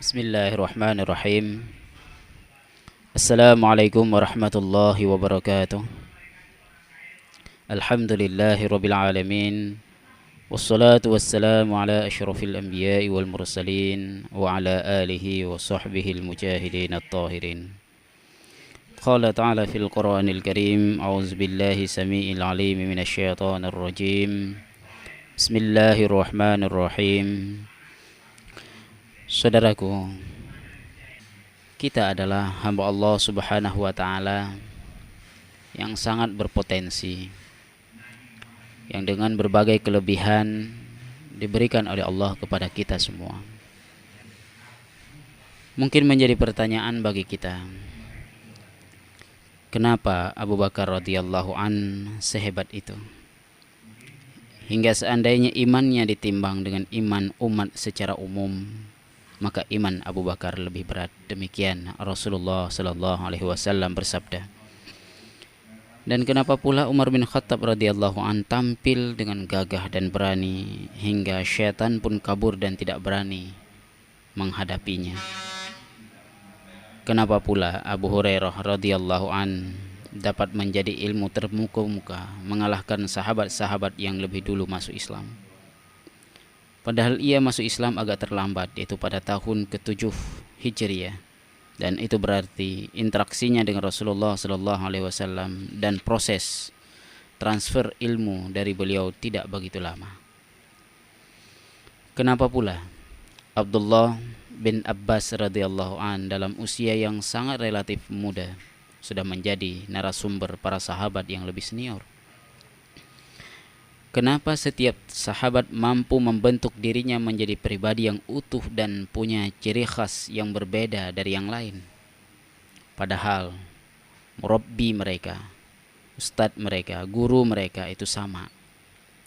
Bismillahirrahmanirrahim. Assalamualaikum warahmatullahi wabarakatuh. Alhamdulillahi rabbil alamin. Wassalatu wassalamu ala asyrafil anbiya'i wal mursalin wa ala alihi wa sahbihi al-mujahidin at-tahirin. Qala ta'ala fil Qur'anil Karim, a'udzu billahi samii'il 'aliim minasy syaithanir rajim. Bismillahirrahmanirrahim. Saudaraku, kita adalah hamba Allah Subhanahu wa taala yang sangat berpotensi, yang dengan berbagai kelebihan diberikan oleh Allah kepada kita semua. Mungkin menjadi pertanyaan bagi kita, kenapa Abu Bakar radhiyallahu an sehebat itu? Hingga seandainya imannya ditimbang dengan iman umat secara umum, maka iman Abu Bakar lebih berat. Demikian Rasulullah sallallahu alaihi wasallam bersabda. Dan kenapa pula Umar bin Khattab radhiyallahu an tampil dengan gagah dan berani hingga syaitan pun kabur dan tidak berani menghadapinya. Kenapa pula Abu Hurairah radhiyallahu an dapat menjadi ilmu termuka-muka mengalahkan sahabat-sahabat yang lebih dulu masuk Islam. Padahal ia masuk Islam agak terlambat, yaitu pada tahun ke-7 Hijriah. Dan itu berarti interaksinya dengan Rasulullah sallallahu alaihi wasallam dan proses transfer ilmu dari beliau tidak begitu lama. Kenapa pula Abdullah bin Abbas radhiyallahu an dalam usia yang sangat relatif muda sudah menjadi narasumber para sahabat yang lebih senior? Kenapa setiap sahabat mampu membentuk dirinya menjadi pribadi yang utuh dan punya ciri khas yang berbeda dari yang lain? Padahal murabbi mereka, ustadz mereka, guru mereka itu sama,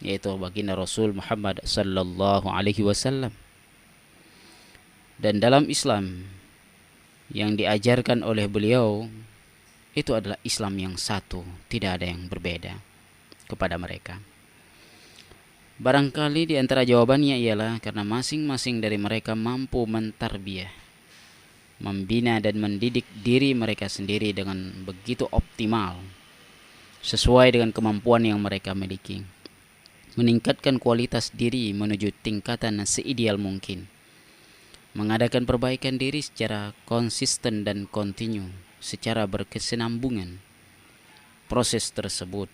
yaitu baginda Rasul Muhammad sallallahu alaihi wasallam. Dan dalam Islam yang diajarkan oleh beliau itu adalah Islam yang satu, tidak ada yang berbeda kepada mereka. Barangkali di antara jawabannya ialah karena masing-masing dari mereka mampu mentarbiyah, membina dan mendidik diri mereka sendiri dengan begitu optimal, sesuai dengan kemampuan yang mereka miliki, meningkatkan kualitas diri menuju tingkatan seideal mungkin, mengadakan perbaikan diri secara konsisten dan kontinu, secara berkesinambungan. Proses tersebut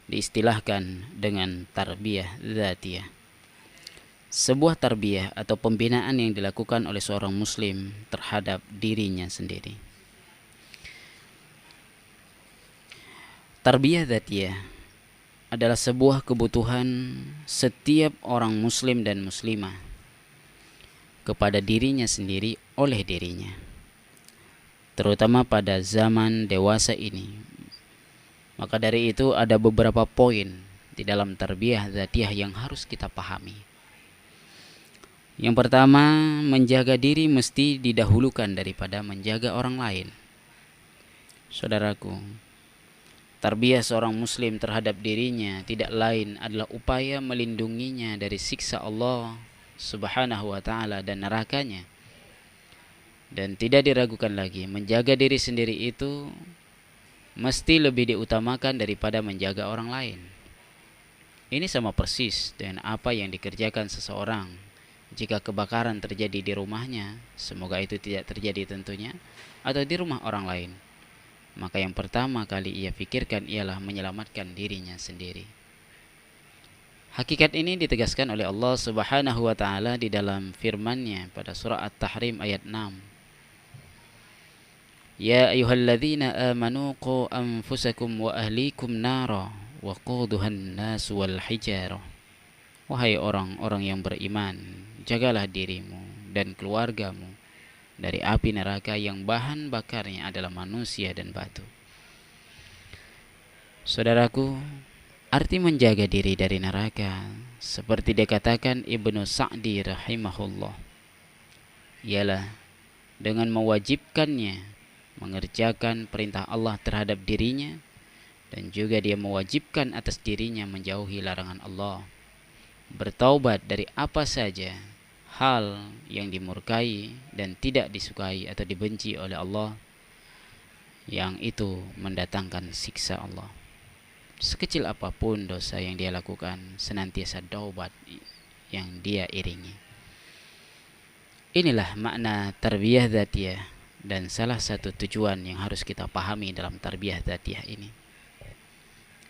diistilahkan dengan tarbiyah dzatiyah. Sebuah tarbiyah atau pembinaan yang dilakukan oleh seorang muslim terhadap dirinya sendiri. Tarbiyah dzatiyah adalah sebuah kebutuhan setiap orang muslim dan muslimah kepada dirinya sendiri oleh dirinya, terutama pada zaman dewasa ini. Maka dari itu ada beberapa poin di dalam tarbiyah dzatiyah yang harus kita pahami. Yang pertama, menjaga diri mesti didahulukan daripada menjaga orang lain. Saudaraku, tarbiyah seorang muslim terhadap dirinya tidak lain adalah upaya melindunginya dari siksa Allah Subhanahu wa taala dan nerakanya. Dan tidak diragukan lagi, menjaga diri sendiri itu mesti lebih diutamakan daripada menjaga orang lain. Ini sama persis dengan apa yang dikerjakan seseorang jika kebakaran terjadi di rumahnya, semoga itu tidak terjadi tentunya, atau di rumah orang lain. Maka yang pertama kali ia pikirkan ialah menyelamatkan dirinya sendiri. Hakikat ini ditegaskan oleh Allah Subhanahu wa taala di dalam firman-Nya pada surah At-Tahrim ayat 6. Ya ayyuhalladzina amanu qu anfusakum wa ahlikum nara wa quduhan nas wal hijarah. Wahai orang-orang yang beriman, jagalah dirimu dan keluargamu dari api neraka yang bahan bakarnya adalah manusia dan batu. Saudaraku, arti menjaga diri dari neraka seperti dikatakan Ibnu Sa'di rahimahullah ialah dengan mewajibkannya mengerjakan perintah Allah terhadap dirinya, dan juga dia mewajibkan atas dirinya menjauhi larangan Allah, bertaubat dari apa saja hal yang dimurkai dan tidak disukai atau dibenci oleh Allah, yang itu mendatangkan siksa Allah. Sekecil apapun dosa yang dia lakukan, senantiasa taubat yang dia iringi. Inilah makna tarbiyah dzatiyah, dan salah satu tujuan yang harus kita pahami dalam tarbiyah dzatiyah ini.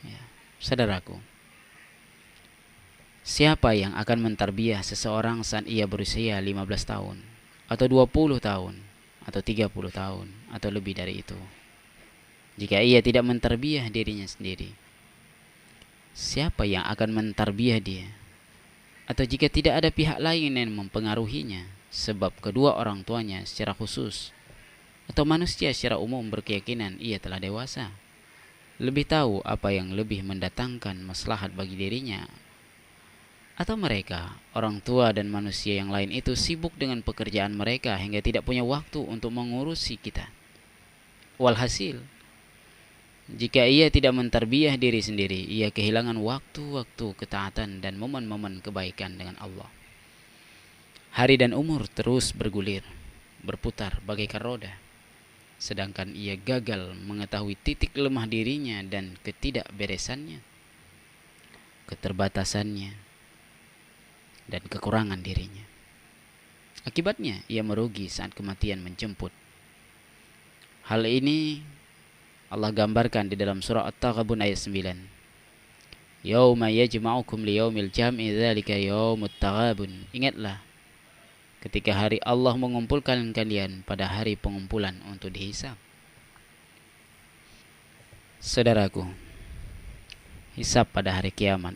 Ya, saudaraku, siapa yang akan mentarbiyah seseorang saat ia berusia 15 tahun, atau 20 tahun, atau 30 tahun, atau lebih dari itu, jika ia tidak mentarbiyah dirinya sendiri? Siapa yang akan mentarbiyah dia? Atau jika tidak ada pihak lain yang mempengaruhinya, sebab kedua orang tuanya secara khusus atau manusia secara umum berkeyakinan ia telah dewasa, lebih tahu apa yang lebih mendatangkan maslahat bagi dirinya, atau mereka, orang tua dan manusia yang lain itu sibuk dengan pekerjaan mereka hingga tidak punya waktu untuk mengurusi kita. Walhasil, jika ia tidak mentarbiyah diri sendiri, ia kehilangan waktu-waktu ketaatan dan momen-momen kebaikan dengan Allah. Hari dan umur terus bergulir, berputar bagaikan roda, sedangkan ia gagal mengetahui titik lemah dirinya dan ketidakberesannya, keterbatasannya, dan kekurangan dirinya. Akibatnya, ia merugi saat kematian menjemput. Hal ini Allah gambarkan di dalam surah At-Taghabun ayat 9. Yauma yajma'ukum liyaumil jam'i dzalika yaumut taghabun. Ingatlah ketika hari Allah mengumpulkan kalian pada hari pengumpulan untuk dihisab. Saudaraku, hisab pada hari kiamat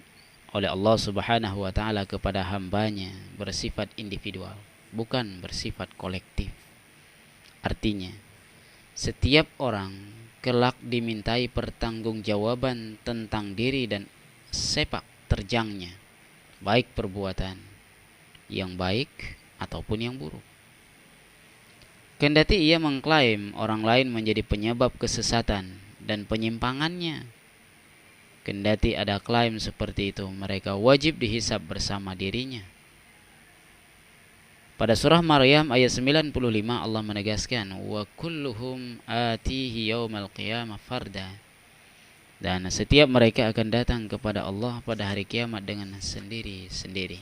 oleh Allah Subhanahu wa taala kepada hambanya bersifat individual, bukan bersifat kolektif. Artinya, setiap orang kelak dimintai pertanggungjawaban tentang diri dan sepak terjangnya, baik perbuatan yang baik ataupun yang buruk. Kendati ia mengklaim orang lain menjadi penyebab kesesatan dan penyimpangannya, kendati ada klaim seperti itu, mereka wajib dihisab bersama dirinya. Pada surah Maryam ayat 95 Allah menegaskan, wa kulluhum atihi yaumal qiyamah farda. Dan setiap mereka akan datang kepada Allah pada hari kiamat dengan sendiri-sendiri.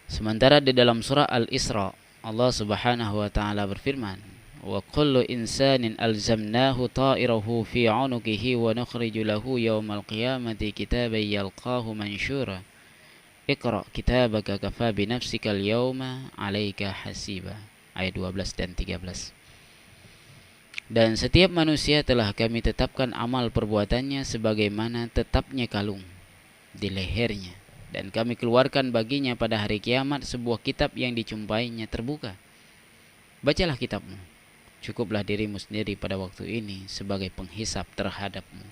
Sementara di dalam surah Al-Isra, Allah Subhanahu wa taala berfirman, wa kullu insanin alzamnahu ta'irahu fi 'unuqihi wa nukhriju lahu yaumal qiyamati kitaban yalqahu mansyura. Iqra kitabaka kafa bi nafsika al-yawma 'alaika hasiba. Ayat 12 dan 13. Dan setiap manusia telah kami tetapkan amal perbuatannya sebagaimana tetapnya kalung di lehernya, dan kami keluarkan baginya pada hari kiamat sebuah kitab yang dijumpainya terbuka. Bacalah kitabmu, cukuplah dirimu sendiri pada waktu ini sebagai penghisap terhadapmu.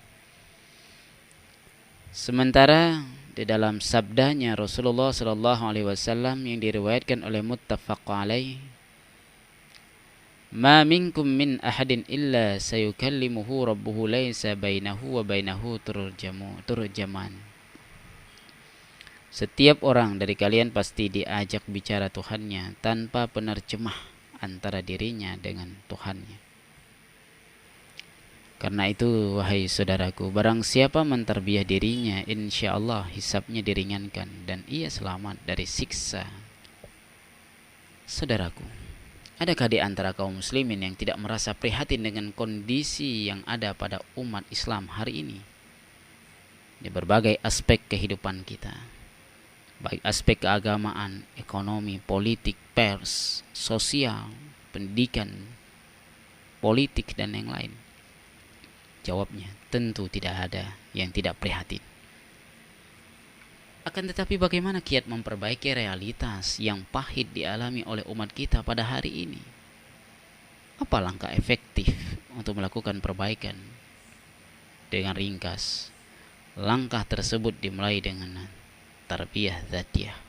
Sementara di dalam sabdanya Rasulullah sallallahu alaihi wasallam yang diriwayatkan oleh muttafaq alaih, ma minkum min ahadin illa sayukallimuhu rabbuhu laisa bainahu wa bainahu turjaman. Setiap orang dari kalian pasti diajak bicara Tuhannya tanpa penerjemah antara dirinya dengan Tuhannya. Karena itu, wahai saudaraku, barang siapa mentarbiyah dirinya, insya Allah hisabnya diringankan dan ia selamat dari siksa. Saudaraku, adakah di antara kaum muslimin yang tidak merasa prihatin dengan kondisi yang ada pada umat Islam hari ini? Di berbagai aspek kehidupan kita, baik aspek keagamaan, ekonomi, politik, pers, sosial, pendidikan, politik, dan yang lain. Jawabnya, tentu tidak ada yang tidak prihatin. Akan tetapi bagaimana kiat memperbaiki realitas yang pahit dialami oleh umat kita pada hari ini? Apa langkah efektif untuk melakukan perbaikan? Dengan ringkas, langkah tersebut dimulai dengan tarbiyah dzatiyah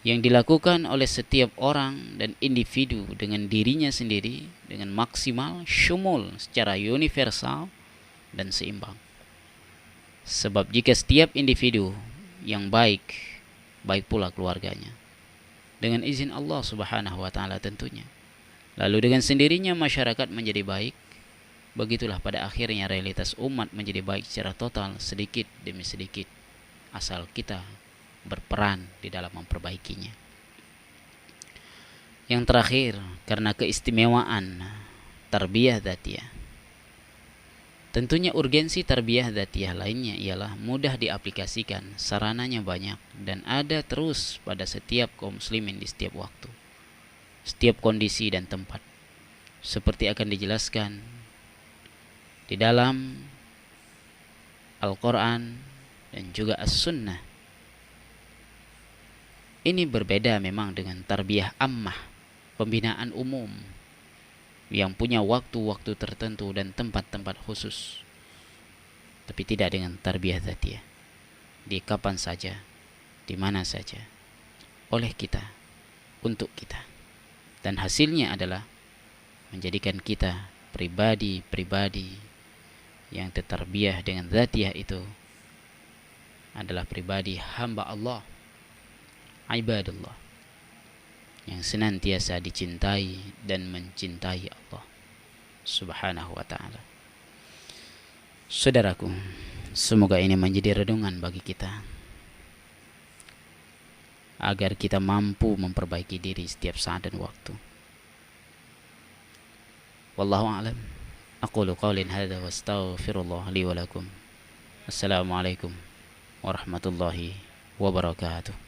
yang dilakukan oleh setiap orang dan individu dengan dirinya sendiri dengan maksimal, syumul, secara universal dan seimbang. Sebab jika setiap individu yang baik baik pula keluarganya. Dengan izin Allah Subhanahu wa taala tentunya. Lalu dengan sendirinya masyarakat menjadi baik. Begitulah pada akhirnya realitas umat menjadi baik secara total, sedikit demi sedikit, asal kita berperan di dalam memperbaikinya. Yang terakhir, karena keistimewaan tarbiyah dzatiyah, tentunya urgensi tarbiyah dzatiyah lainnya ialah mudah diaplikasikan, sarananya banyak, dan ada terus pada setiap kaum muslimin di setiap waktu, setiap kondisi dan tempat. Seperti akan dijelaskan di dalam Al-Quran dan juga As-Sunnah. Ini berbeda memang dengan tarbiyah ammah, pembinaan umum yang punya waktu-waktu tertentu dan tempat-tempat khusus. Tapi tidak dengan tarbiyah dzatiyah, di kapan saja, di mana saja, oleh kita, untuk kita. Dan hasilnya adalah menjadikan kita pribadi-pribadi yang tertarbiyah dengan dzatiyah itu adalah pribadi hamba Allah, ibadullah, yang senantiasa dicintai dan mencintai Allah Subhanahu wa ta'ala. Saudaraku, semoga ini menjadi renungan bagi kita, agar kita mampu memperbaiki diri setiap saat dan waktu. Wallahu a'lam. Aqulu qawlin hadza wa astaghfirullah li wa lakum. Assalamualaikum warahmatullahi wabarakatuh.